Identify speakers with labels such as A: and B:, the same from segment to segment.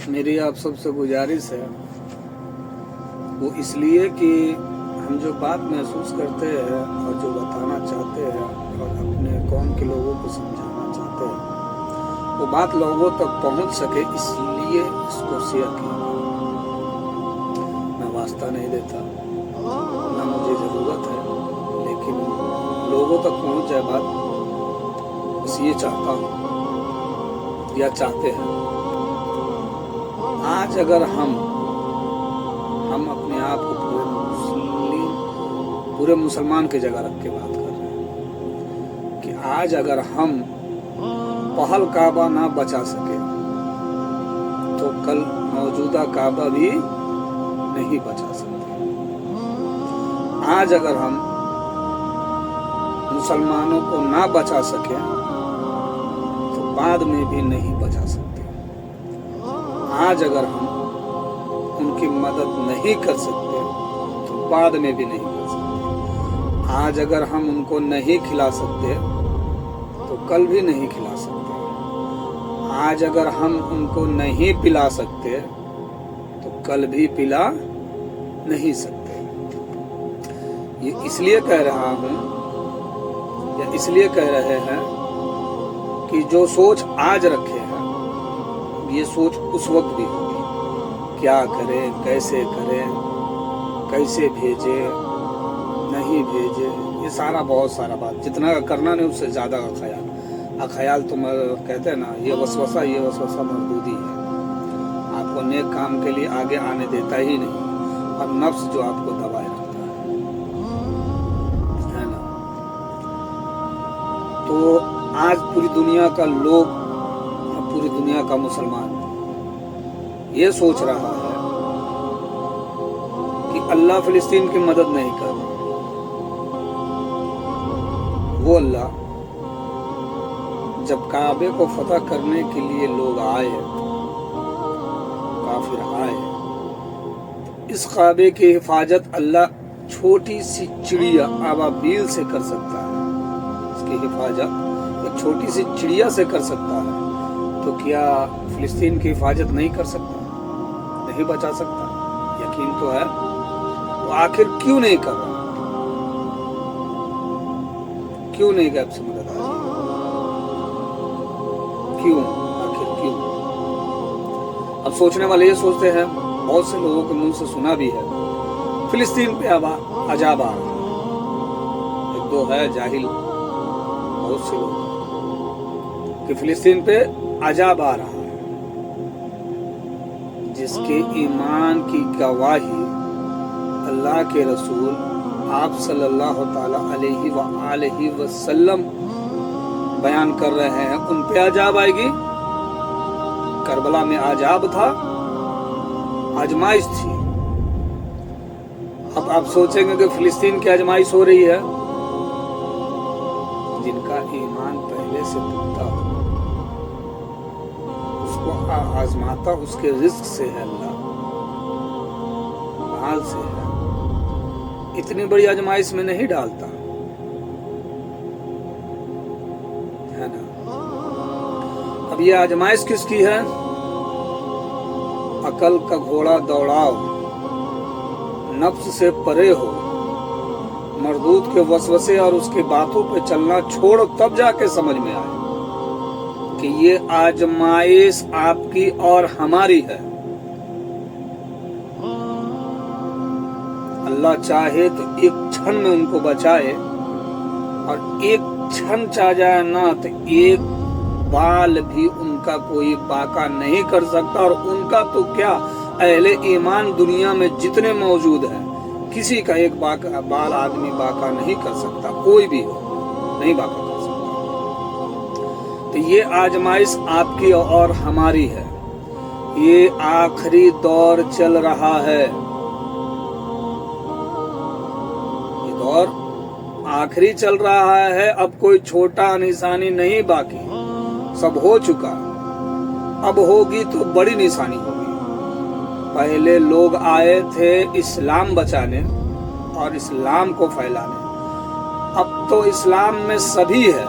A: मेरी आप सबसे गुजारिश है, वो इसलिए कि हम जो बात महसूस करते हैं और जो बताना चाहते हैं और अपने कौम के लोगों को समझाना चाहते हैं, वो बात लोगों तक पहुंच सके, इसलिए इसको शेयर किया। मैं वास्ता नहीं देता, ना मुझे ज़रूरत है, लेकिन लोगों तक पहुंच जाए बात, बस ये चाहता हूँ या चाहते हैं। आज अगर हम अपने आप को पूरे मुसलमान की जगह रख के बात कर रहे हैं कि आज अगर हम पहल काबा ना बचा सके तो कल मौजूदा काबा भी नहीं बचा सकते। आज अगर हम मुसलमानों को ना बचा सके तो बाद में भी नहीं बचा सकते। आज अगर हम उनकी मदद नहीं कर सकते तो बाद में भी नहीं कर सकते। आज अगर हम उनको नहीं खिला सकते तो कल भी नहीं खिला सकते। आज अगर हम उनको नहीं पिला सकते तो कल भी पिला नहीं सकते। ये इसलिए कह रहा हूं या इसलिए कह रहे हैं कि जो सोच आज रखे हैं ये सोच उस वक्त भी होगी। क्या करें, कैसे करें, कैसे भेजे, नहीं भेजे, ये सारा बहुत सारा बात, जितना करना नहीं उससे ज्यादा का ख्याल तुम कहते हैं ना, ये वसवसा मरदूदी है। आपको नेक काम के लिए आगे आने देता ही नहीं, और नफ्स जो आपको दबाए रखता है ना। तो आज पूरी दुनिया का लोग, पूरी दुनिया का मुसलमान ये सोच रहा है कि अल्लाह फिलिस्तीन की मदद नहीं कर रहा। वो अल्लाह जब काबे को फतह करने के लिए लोग आए, काफिर आए, इस काबे की हिफाजत अल्लाह छोटी सी चिड़िया अबाबील से कर सकता है। इसकी हिफाजत एक छोटी सी चिड़िया से कर सकता है, तो क्या फिलिस्तीन की हिफाजत नहीं कर सकता, नहीं बचा सकता? यकीन तो है। तो आखिर क्यों नहीं कर रहा? क्यों नहीं गैप से मदद आ रही? क्यों? आखिर क्यों? अब सोचने वाले ये सोचते हैं, बहुत से लोगों के मुंह से सुना भी है, फिलिस्तीन पे अजाब आ रहा है। एक दो है जाहिल बहुत से लोग कि फिलिस्तीन पे अजाब आ रहा है, जिसके ईमान की गवाही अल्लाह के रसूल आप सल्लल्लाहु ताला अलैहि वसल्लम बयान कर रहे हैं। उन पे अजाब आएगी। करबला में अजाब था, आजमाइश थी। अब आप सोचेंगे कि फिलिस्तीन की आजमाइश हो रही है। जिनका ईमान पहले से पुख्ता हो, उसको आजमाता उसके रिस्क से है, अल्लाह माल से है। इतनी बड़ी आजमाइश में नहीं डालता है ना। अब ये आजमाइश किसकी है? अकल का घोड़ा दौड़ाओ, नफ्स से परे हो, मरदूद के वसवसे और उसकी बातों पे चलना छोड़ो, तब जाके समझ में आए कि ये आजमाइश आपकी और हमारी है। अल्लाह चाहे तो एक क्षण में उनको बचाए, और एक क्षण चाह जाए ना तो एक बाल भी उनका कोई बाका नहीं कर सकता। और उनका तो क्या, अहले ईमान दुनिया में जितने मौजूद हैं, किसी का एक बाल आदमी बाका नहीं कर सकता, कोई भी हो नहीं बाका कर सकता। तो ये आजमाइश आपकी और हमारी है। ये आखिरी दौर चल रहा है, ये दौर आखिरी चल रहा है। अब कोई छोटा निशानी नहीं बाकी, सब हो चुका। अब होगी तो बड़ी निशानी होगी। पहले लोग आए थे इस्लाम बचाने और इस्लाम को फैलाने, अब तो इस्लाम में सभी है।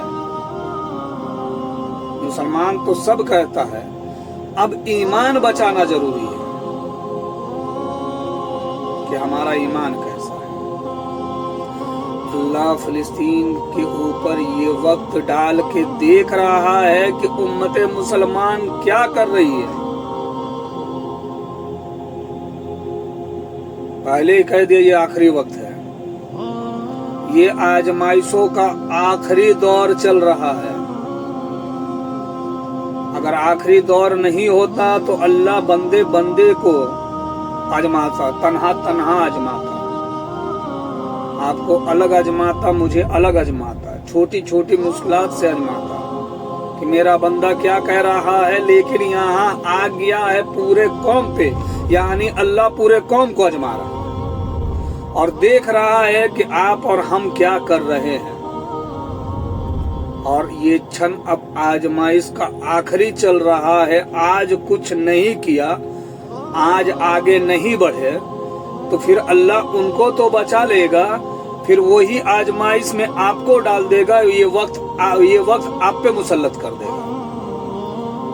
A: मुसलमान तो सब कहता है, अब ईमान बचाना जरूरी है कि हमारा ईमान कैसा है। अल्लाह फिलिस्तीन के ऊपर ये वक्त डाल के देख रहा है कि उम्मते मुसलमान क्या कर रही है। पहले ही कह दिया ये आखिरी वक्त है, ये आजमाइशों का आखिरी दौर चल रहा है। अगर आखिरी दौर नहीं होता तो अल्लाह बंदे बंदे को आजमाता, तन्हा तन्हा आजमाता, आपको अलग आजमाता, मुझे अलग आजमाता, छोटी छोटी मुश्किलात से आजमाता कि मेरा बंदा क्या कह रहा है। लेकिन यहाँ आ गया है पूरे कौम पे, यानी अल्लाह पूरे कौम को आजमा रहा है और देख रहा है कि आप और हम क्या कर रहे हैं। और ये क्षण अब आजमाइश का आखिरी चल रहा है। आज कुछ नहीं किया, आज आगे नहीं बढ़े तो फिर अल्लाह उनको तो बचा लेगा, फिर वही आजमाइश में आपको डाल देगा। ये वक्त आप पे मुसल्लत कर देगा।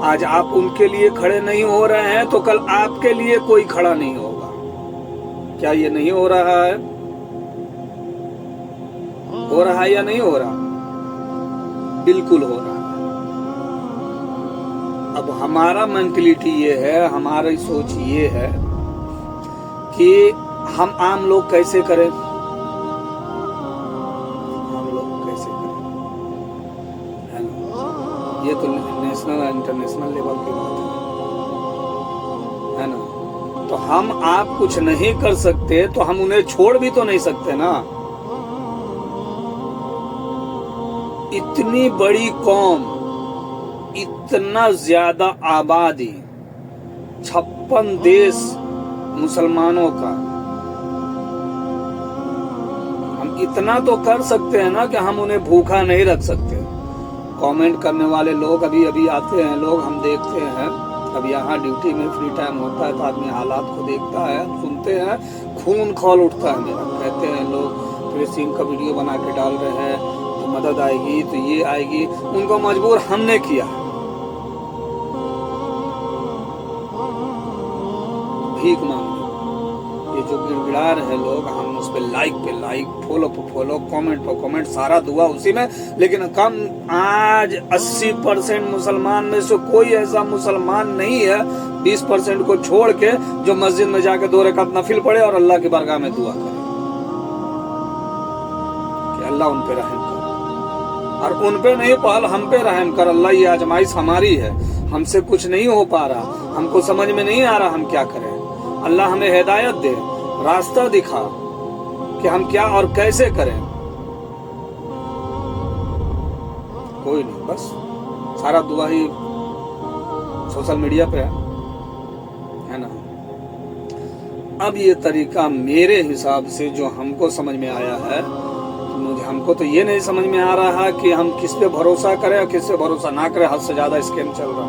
A: आज आप उनके लिए खड़े नहीं हो रहे हैं तो कल आपके लिए कोई खड़ा नहीं होगा। क्या ये नहीं हो रहा है? हो रहा है या नहीं हो रहा? बिल्कुल हो रहा है। अब हमारा मेंटलिटी ये है, हमारी सोच ये है कि हम आम लोग कैसे करें, हम लोग कैसे करें, है ना? ये तो नेशनल इंटरनेशनल लेवल की बात है ना? तो हम आप कुछ नहीं कर सकते तो हम उन्हें छोड़ भी तो नहीं सकते ना। इतनी बड़ी कौम, इतना ज्यादा आबादी, 56 देश मुसलमानों का, हम इतना तो कर सकते हैं ना कि हम उन्हें भूखा नहीं रख सकते। कमेंट करने वाले लोग अभी आते हैं, लोग हम देखते हैं। अब यहाँ ड्यूटी में फ्री टाइम होता है तो आदमी हालात को देखता है, सुनते हैं, खून खौल उठता है मेरा। कहते हैं लोग फिलिस्तीन का वीडियो बना के डाल रहे हैं तो मदद आएगी, तो ये आएगी। उनको मजबूर हमने किया, भीख मांग। ये जो गिड़गिड़ा रहे लोग, हम उस पे लाइक, फॉलो पे फॉलो, कमेंट पे कमेंट, सारा दुआ उसी में। लेकिन कम आज 80% मुसलमान में से कोई ऐसा मुसलमान नहीं है, 20% को छोड़ के, जो मस्जिद में जाके 2 रकात नफिल पढ़े और अल्लाह की बारगाह में दुआ करे कि अल्लाह उन पे रहम कर। और उन पे नहीं, पहल हम पे रहम कर अल्लाह। ये आजमाइश हमारी है, हमसे कुछ नहीं हो पा रहा, हमको समझ में नहीं आ रहा हम क्या करें। अल्लाह हमें हिदायत दे, रास्ता दिखा कि हम क्या और कैसे करें। कोई नहीं, बस सारा दुआ ही सोशल मीडिया पे है ना। अब ये तरीका मेरे हिसाब से जो हमको समझ में आया है, हमको तो ये नहीं समझ में आ रहा कि हम किस पे भरोसा करें और किस पे भरोसा ना करें। हद से ज्यादा स्कैम चल रहा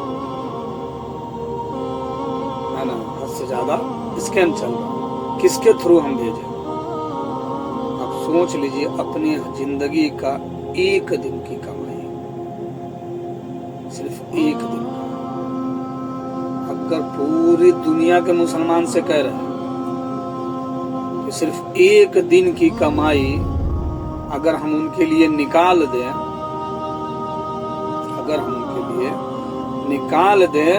A: है ना, हद से ज्यादा स्कैम चल रहा। किसके थ्रू हम भेजें? अब सोच लीजिए, अपनी जिंदगी का 1 दिन की कमाई, सिर्फ 1 दिन का, अगर पूरी दुनिया के मुसलमान से कह रहे हैं कि सिर्फ 1 दिन की कमाई अगर हम उनके लिए निकाल दें, अगर हम उनके लिए निकाल दें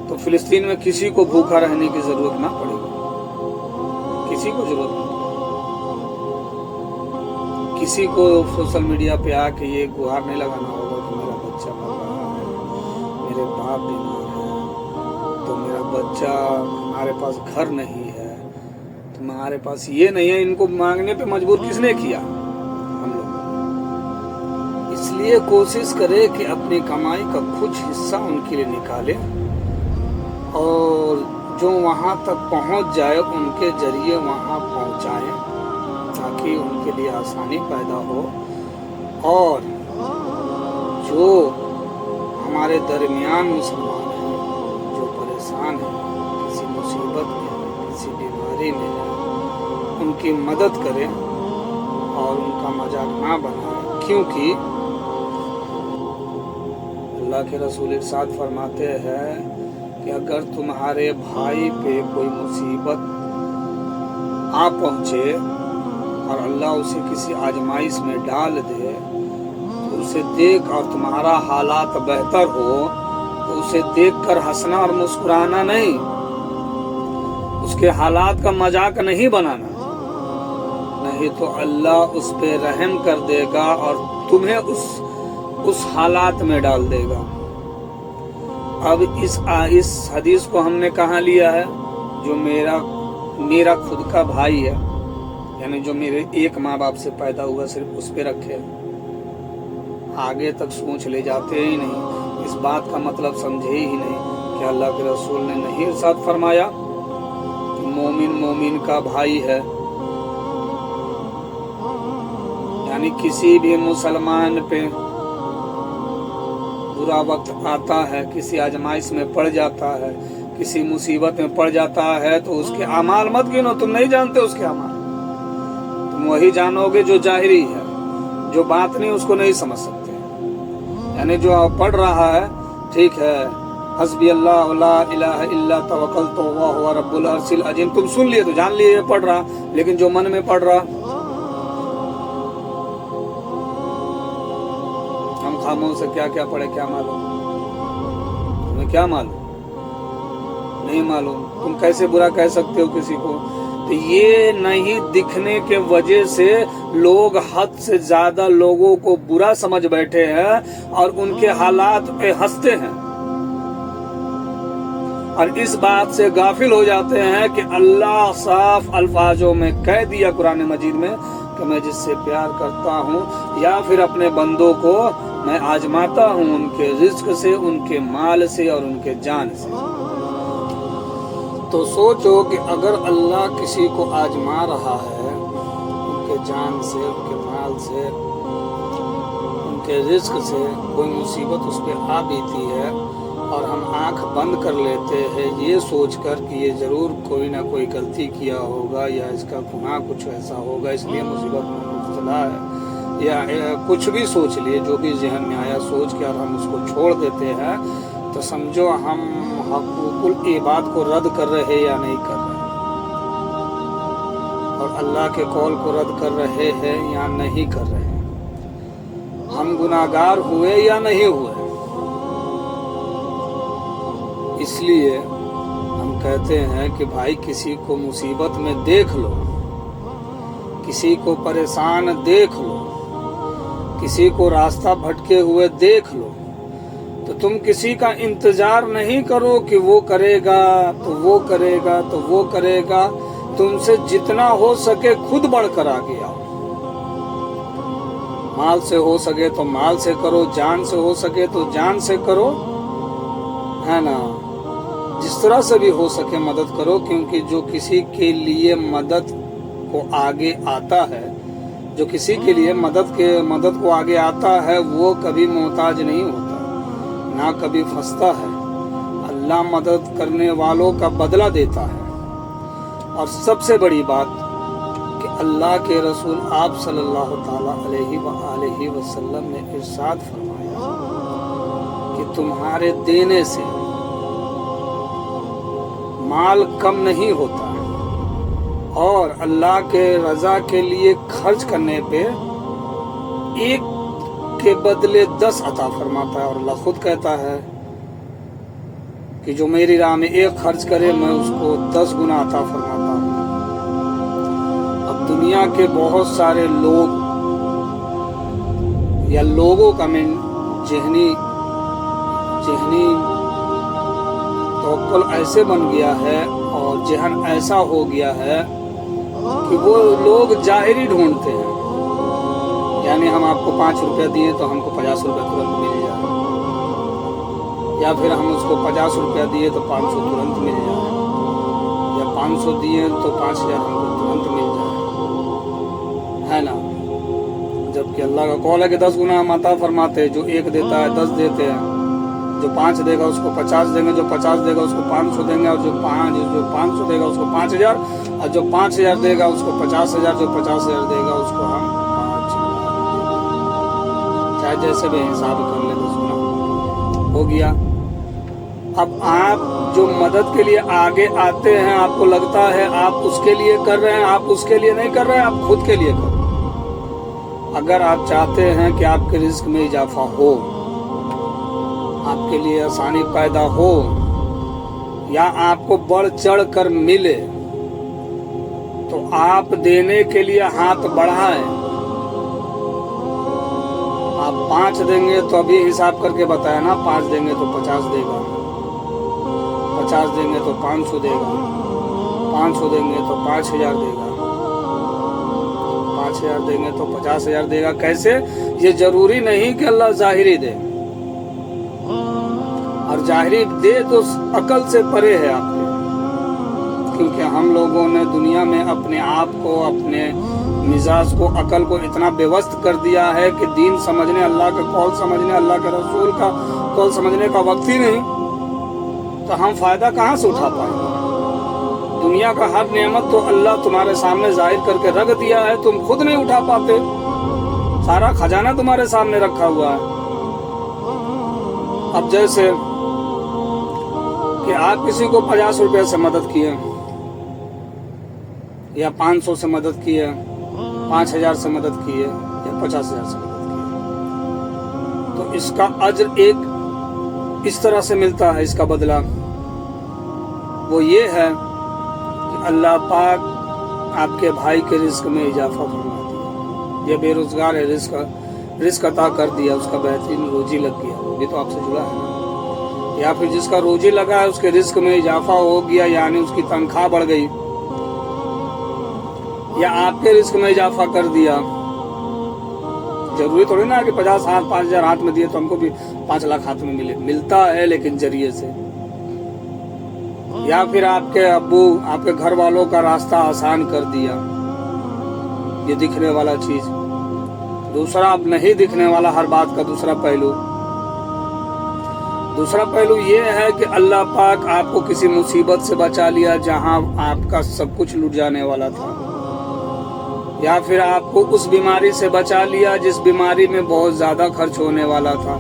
A: तो फिलिस्तीन में किसी को भूखा रहने की जरूरत ना पड़ेगी, किसी को जरूरत नहीं। किसी को सोशल मीडिया पे आके ये गुहार नहीं लगाना होगा कि मेरा बच्चा मर रहा है, मेरे बाप बीमार है, तो मेरा बच्चा, हमारे पास घर नहीं है, तो हमारे पास ये नहीं है। इनको मांगने पे मजबूर किसने किया? हम लोग। इसलिए कोशिश करें कि अपनी कमाई का कुछ हिस्सा उनके लिए निकालें और जो वहाँ तक पहुँच जाए उनके जरिए वहाँ पहुँचाएं, ताकि उनके लिए आसानी पैदा हो। और जो हमारे दरमियान मुसलमान हैं, जो परेशान हैं, किसी मुसीबत में, किसी बीमारी में, उनकी मदद करें और उनका मजाक ना बनाएं। क्योंकि अल्लाह के रसूल इरशाद फरमाते हैं कि अगर तुम्हारे भाई पे कोई मुसीबत आ पहुंचे और अल्लाह उसे किसी आजमाइश में डाल दे तो उसे देख और तुम्हारा हालात बेहतर हो तो उसे देखकर हंसना और मुस्कुराना नहीं, उसके हालात का मजाक नहीं बनाना, नहीं तो अल्लाह उस पे रहम कर देगा और तुम्हें उस हालात में डाल देगा। अब इस हदीस को हमने कहाँ लिया है? जो मेरा खुद का भाई है, यानी जो मेरे एक माँ बाप से पैदा हुआ, सिर्फ उस पे रखे, आगे तक सोच ले जाते ही नहीं, इस बात का मतलब समझे ही नहीं कि अल्लाह के रसूल ने नहीं इरशाद फरमाया कि मोमिन का भाई है। यानी किसी भी मुसलमान पे बुरा वक्त आता है, किसी आजमाइश में पड़ जाता है, किसी मुसीबत में पड़ जाता है, तो उसके अमाल मत गिनो, तुम नहीं जानते उसके अमाल, तुम वही जानोगे जो जाहिरी है, जो बात नहीं उसको नहीं समझ सकते। यानी जो पढ़ रहा है, ठीक है, हस्बी अल्लाह ला इलाहा इल्ला तवक्कलतु व हुवा रब्बुल अर्शिल अजीम, तुम सुन लिए तो जान लिए पढ़ रहा, लेकिन जो मन में पढ़ रहा, हम खामोश से क्या क्या पढ़े क्या मालूम, तुम्हें क्या मालूम, नहीं मालूम, तुम कैसे बुरा कह सकते हो किसी को? तो ये नहीं दिखने के वजह से लोग हद से ज्यादा लोगों को बुरा समझ बैठे हैं और उनके हालात पे हंसते हैं और इस बात से गाफिल हो जाते हैं कि अल्लाह साफ अल्फाजों में कह दिया कुरान मजीद में कि मैं जिससे प्यार करता हूँ या फिर अपने बंदों को मैं आजमाता हूँ उनके रिज्क से, उनके माल से और उनके जान से। तो सोचो कि अगर अल्लाह किसी को आजमा रहा है उनके जान से, उनके माल से, उनके रिज्क से, कोई मुसीबत उस पर आ बीती है और हम आंख बंद कर लेते हैं ये सोचकर कि ये जरूर कोई ना कोई गलती किया होगा या इसका गुनाह कुछ ऐसा होगा इसलिए मुसीबत में मुब्तला है, या कुछ भी सोच लिए, जो भी ज़हन में आया सोच के और हम उसको छोड़ देते हैं, तो समझो हम हक़ुक़ुल इबाद को रद्द कर रहे या नहीं कर रहे, और अल्लाह के कौल को रद्द कर रहे हैं या नहीं कर रहे, हम गुनाहगार हुए या नहीं हुए। इसलिए हम कहते हैं कि भाई किसी को मुसीबत में देख लो, किसी को परेशान देख लो, किसी को रास्ता भटके हुए देख लो, तो तुम किसी का इंतजार नहीं करो कि वो करेगा तो वो करेगा तो वो करेगा, तुमसे जितना हो सके खुद बढ़कर आगे आओ। माल से हो सके तो माल से करो, जान से हो सके तो जान से करो, है ना, जिस तरह से भी हो सके मदद करो, क्योंकि जो किसी के लिए मदद को आगे आता है, जो किसी के लिए मदद को आगे आता है वो कभी मोहताज नहीं होता, ना कभी फंसता है। अल्लाह मदद करने वालों का बदला देता है। और सबसे बड़ी बात कि अल्लाह के रसूल आप सल्लल्लाहु ताला अलैहि वसल्लम ने इरशाद फरमाया कि तुम्हारे देने से माल कम नहीं होता और अल्लाह के रजा के लिए खर्च करने पे एक के बदले 10 अता फरमाता है। और अल्लाह खुद कहता है कि जो मेरी राह में एक खर्च करे मैं उसको 10 गुना अता फरमाता हूँ। अब दुनिया के बहुत सारे लोग या लोगों का में जहनी तवक्कुल ऐसे बन गया है और जहन ऐसा हो गया है कि वो लोग जाहिरी ढूंढते हैं, यानी हम आपको 5 रुपया दिए तो हमको 50 रुपया तुरंत मिल जाए, या फिर हम उसको 50 रुपया दिए तो 500 तुरंत मिल जाए, या 500 दिए तो 5000 हमको तुरंत मिल जाए, है ना। जबकि अल्लाह का कौल है कि 10 गुना हम अता फरमाते हैं, जो 1 देता है 10 देते हैं, जो 5 देगा उसको 50 देंगे, जो 50 देगा उसको 500 देंगे, और जो 500 देगा उसको 5000, और जो 5000 देगा उसको 50,000, जो 50,000 देगा उसको हम 5 चाहे जैसे भी हिसाब कर ले 10 गुना हो गया। अब आप जो मदद के लिए आगे आते हैं, आपको लगता है आप उसके लिए कर रहे हैं, आप उसके लिए नहीं कर रहे हैं, आप खुद के लिए कर रहे हैं। अगर आप चाहते हैं कि आपके रिस्क में इजाफा हो, आपके लिए आसानी पैदा हो, या आपको बढ़ चढ़ कर मिले, तो आप देने के लिए हाथ बढ़ाएं। आप 5 देंगे तो अभी हिसाब करके बताया ना, 5 देंगे तो 50 देगा, 50 देंगे तो 500 देगा, 500 देंगे तो 5000 देगा, 5000 देंगे तो 50,000 देगा। कैसे? ये जरूरी नहीं कि अल्लाह जाहिरी दे, और जाहिरी दे तो अकल से परे है आपके, क्योंकि हम लोगों ने दुनिया में अपने आप को, अपने मिजाज को, अकल को इतना बेवस्त कर दिया है कि दीन समझने, अल्लाह का कौल समझने, अल्लाह के रसूल का कौल समझने का वक्त ही नहीं, तो हम फायदा कहाँ से उठा पाएंगे? दुनिया का हर नेमत तो अल्लाह तुम्हारे सामने जाहिर करके रख दिया है, तुम खुद नहीं उठा पाते। सारा खजाना तुम्हारे सामने रखा हुआ है। अब जैसे कि आप किसी को 50 रुपये से मदद किए, या 500 से मदद किए, 5000 से मदद किए, या 50,000 से मदद किए, तो इसका अज्र एक इस तरह से मिलता है। इसका बदला वो ये है कि अल्लाह पाक आपके भाई के रिस्क में इजाफा फरमा दिया। ये बेरोजगार है, रिस्क अता कर दिया, उसका बेहतरीन रोजी लग गया, वो भी तो आपसे जुड़ा है ना। या फिर जिसका रोजी लगा है उसके रिस्क में इजाफा हो गया, यानी उसकी तनख्वाह बढ़ गई, या आपके रिस्क में इजाफा कर दिया। जरूरी थोड़ी ना कि 50,000 हाथ में दिए तो हमको भी 5 लाख हाथ में मिलता है, लेकिन जरिए से। या फिर आपके अब्बू, आपके घर वालों का रास्ता आसान कर दिया, ये दिखने वाला चीज। दूसरा, अब नहीं दिखने वाला हर बात का दूसरा पहलू ये है कि अल्लाह पाक आपको किसी मुसीबत से बचा लिया जहां आपका सब कुछ लूट जाने वाला था, या फिर आपको उस बीमारी से बचा लिया जिस बीमारी में बहुत ज्यादा खर्च होने वाला था,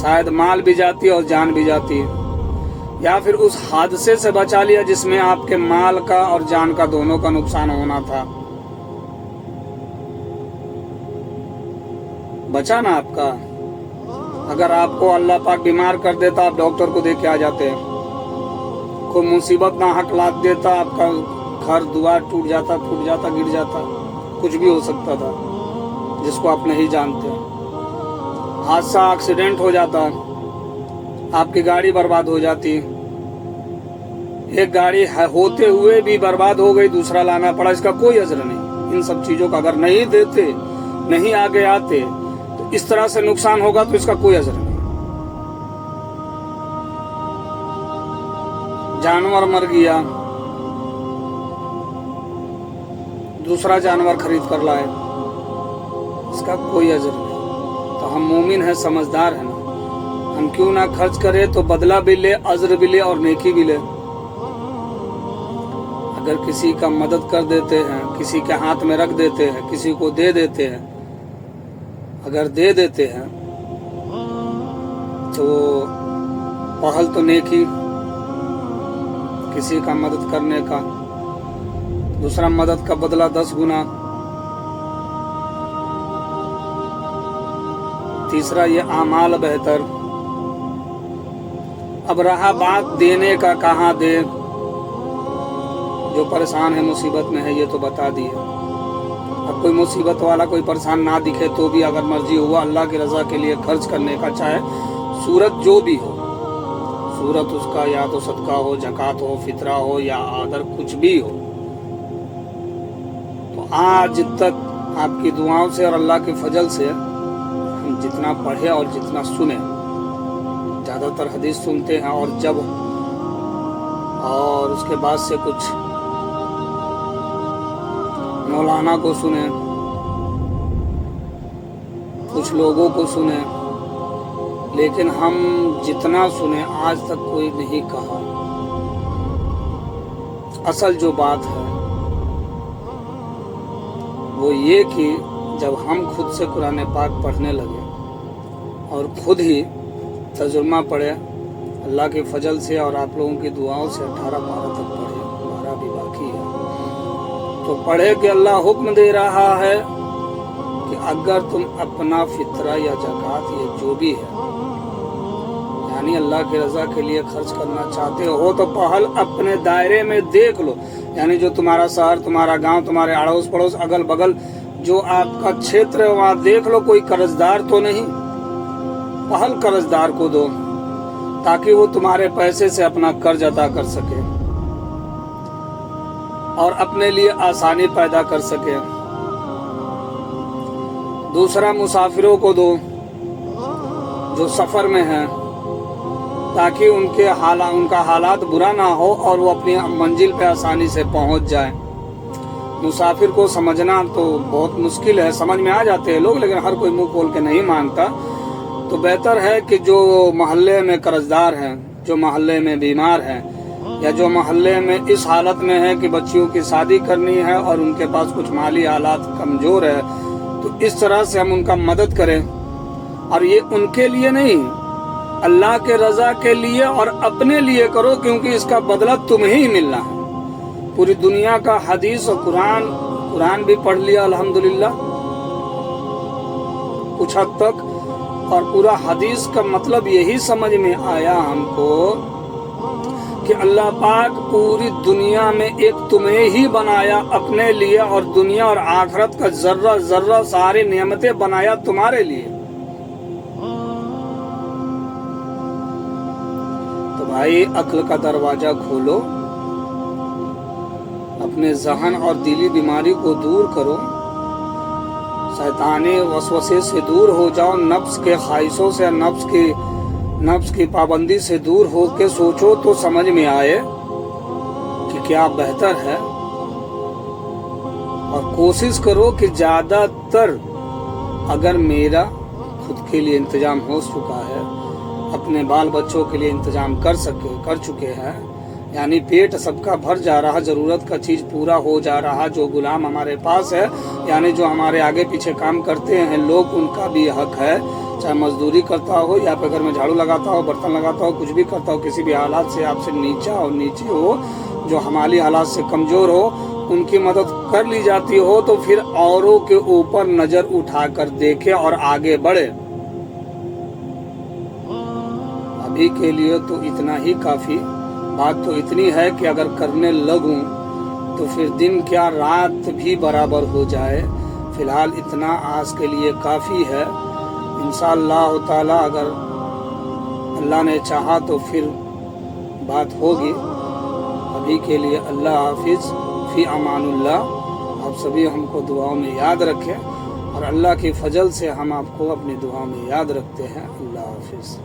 A: शायद माल भी जाती और जान भी जाती, या फिर उस हादसे से बचा लिया जिसमें आपके माल का और जान का दोनों का नुकसान होना था। बचा ना आपका। अगर आपको अल्लाह पाक बीमार कर देता, आप डॉक्टर को देख के आ जाते हैं। कोई मुसीबत ना हक लाद देता, आपका घर द्वार टूट जाता, फूट जाता, गिर जाता, कुछ भी हो सकता था जिसको आप नहीं जानते। हादसा, एक्सीडेंट हो जाता, आपकी गाड़ी बर्बाद हो जाती। एक गाड़ी होते हुए भी बर्बाद हो गई, दूसरा लाना पड़ा, इसका कोई अजर नहीं। इन सब चीजों का अगर नहीं देते, नहीं आगे आते, तो इस तरह से नुकसान होगा, तो इसका कोई असर नहीं। जानवर मर गया, दूसरा जानवर खरीद कर लाए, इसका कोई असर नहीं। तो हम मोमिन है, समझदार है ना, हम क्यों ना खर्च करें, तो बदला भी ले, अजर भी ले और नेकी भी ले। अगर किसी का मदद कर देते हैं, किसी के हाथ में रख देते हैं, किसी को दे देते हैं, अगर दे देते हैं तो पहल तो नेकी, किसी का मदद करने का, दूसरा मदद का बदला 10 गुना, तीसरा ये आमाल बेहतर। अब रहा बात देने का, कहाँ दे, जो परेशान है, मुसीबत में है, ये तो बता दिए। अब कोई मुसीबत वाला कोई परेशान ना दिखे तो भी अगर मर्जी हुआ अल्लाह की रजा के लिए खर्च करने का, चाहे सूरत जो भी हो, सूरत उसका या तो सदका हो, ज़कात हो, फितरा हो, या आदर कुछ भी हो, तो आज तक आपकी दुआओं से और अल्लाह के फजल से हम जितना पढ़े और जितना सुने, ज़्यादातर हदीस सुनते हैं, और जब और उसके बाद से कुछ मौलाना को सुने, कुछ लोगों को सुने, लेकिन हम जितना सुने आज तक कोई नहीं कहा। असल जो बात है वो ये कि जब हम खुद से कुरान पाक पढ़ने लगे और खुद ही तर्जुमा पढ़े, اللہ کے فضل سے اور آپ لوگوں کی دعاؤں سے 18 پارہ تک پڑھے، 12 بھی باقی ہے، تو پڑھے کہ اللہ حکم دے رہا ہے کہ اگر تم اپنا فطرہ یا زکوٰۃ یہ جو بھی ہے یعنی اللہ کی رضا کے لیے خرچ کرنا چاہتے ہو تو پہل اپنے دائرے میں دیکھ لو، یعنی جو تمہارا شہر، تمہارا گاؤں، تمہارے اڑوس پڑوس، اگل بگل جو آپ کا چھیتر ہے وہاں دیکھ لو کوئی قرض دار تو نہیں، پہل قرض دار کو دو تاکہ وہ تمہارے پیسے سے اپنا قرض ادا کر سکے اور اپنے لیے آسانی پیدا کر سکے۔ دوسرا مسافروں کو دو جو سفر میں ہیں تاکہ ان کا حالات برا نہ ہو اور وہ اپنی منزل پہ آسانی سے پہنچ جائے۔ مسافر کو سمجھنا تو بہت مشکل ہے، سمجھ میں آ جاتے ہیں لوگ لیکن ہر کوئی منہ کھول کے نہیں مانتا، تو بہتر ہے کہ جو محلے میں قرض دار ہیں، جو محلے میں بیمار ہیں، یا جو محلے میں اس حالت میں ہے کہ بچیوں کی شادی کرنی ہے اور ان کے پاس کچھ مالی حالات کمزور ہے، تو اس طرح سے ہم ان کا مدد کریں، اور یہ ان کے لیے نہیں، اللہ کے رضا کے لیے اور اپنے لیے کرو، کیونکہ اس کا بدلہ تمہیں ہی ملنا ہے۔ پوری دنیا کا حدیث اور قرآن بھی پڑھ لیا الحمدللہ کچھ حد تک، اور پورا حدیث کا مطلب یہی سمجھ میں آیا ہم کو کہ اللہ پاک پوری دنیا میں ایک تمہیں ہی بنایا اپنے لیے، اور دنیا اور آخرت کا ذرہ ذرہ ساری نعمتیں بنایا تمہارے لیے۔ تو بھائی عقل کا دروازہ کھولو، اپنے ذہن اور دلی بیماری کو دور کرو، شیطانی وسوسے سے دور ہو جاؤ، نفس کے خواہشوں سے، نفس کی پابندی سے دور ہو کے سوچو تو سمجھ میں آئے کہ کیا بہتر ہے، اور کوشش کرو کہ زیادہ تر اگر میرا خود کے لیے انتظام ہو چکا ہے، اپنے بال بچوں کے لیے انتظام کر چکے ہیں، یعنی پیٹ سب کا بھر جا رہا، ضرورت کا چیز پورا ہو جا رہا، جو غلام ہمارے پاس ہے یعنی جو ہمارے آگے پیچھے کام کرتے ہیں لوگ، ان کا بھی حق ہے، چاہے مزدوری کرتا ہو یا پھر گھر میں جھاڑو لگاتا ہو، برتن لگاتا ہو، کچھ بھی کرتا ہو، کسی بھی حالات سے آپ سے نیچی ہو، جو ہماری حالات سے کمزور ہو، ان کی مدد کر لی جاتی ہو، تو پھر اوروں کے اوپر نظر اٹھا کر دیکھے اور آگے بڑھے۔ ابھی کے لیے تو اتنا ہی کافی، بات تو اتنی ہے کہ اگر کرنے لگوں تو پھر دن کیا رات بھی برابر ہو جائے، فی الحال اتنا آج کے لیے کافی ہے۔ انشاءاللہ تعالی اگر اللہ نے چاہا تو پھر بات ہوگی۔ ابھی کے لیے اللہ حافظ، فی امان اللہ۔ آپ سبھی ہم کو دعاؤں میں یاد رکھیں، اور اللہ کی فضل سے ہم آپ کو اپنی دعاؤں میں یاد رکھتے ہیں۔ اللہ حافظ۔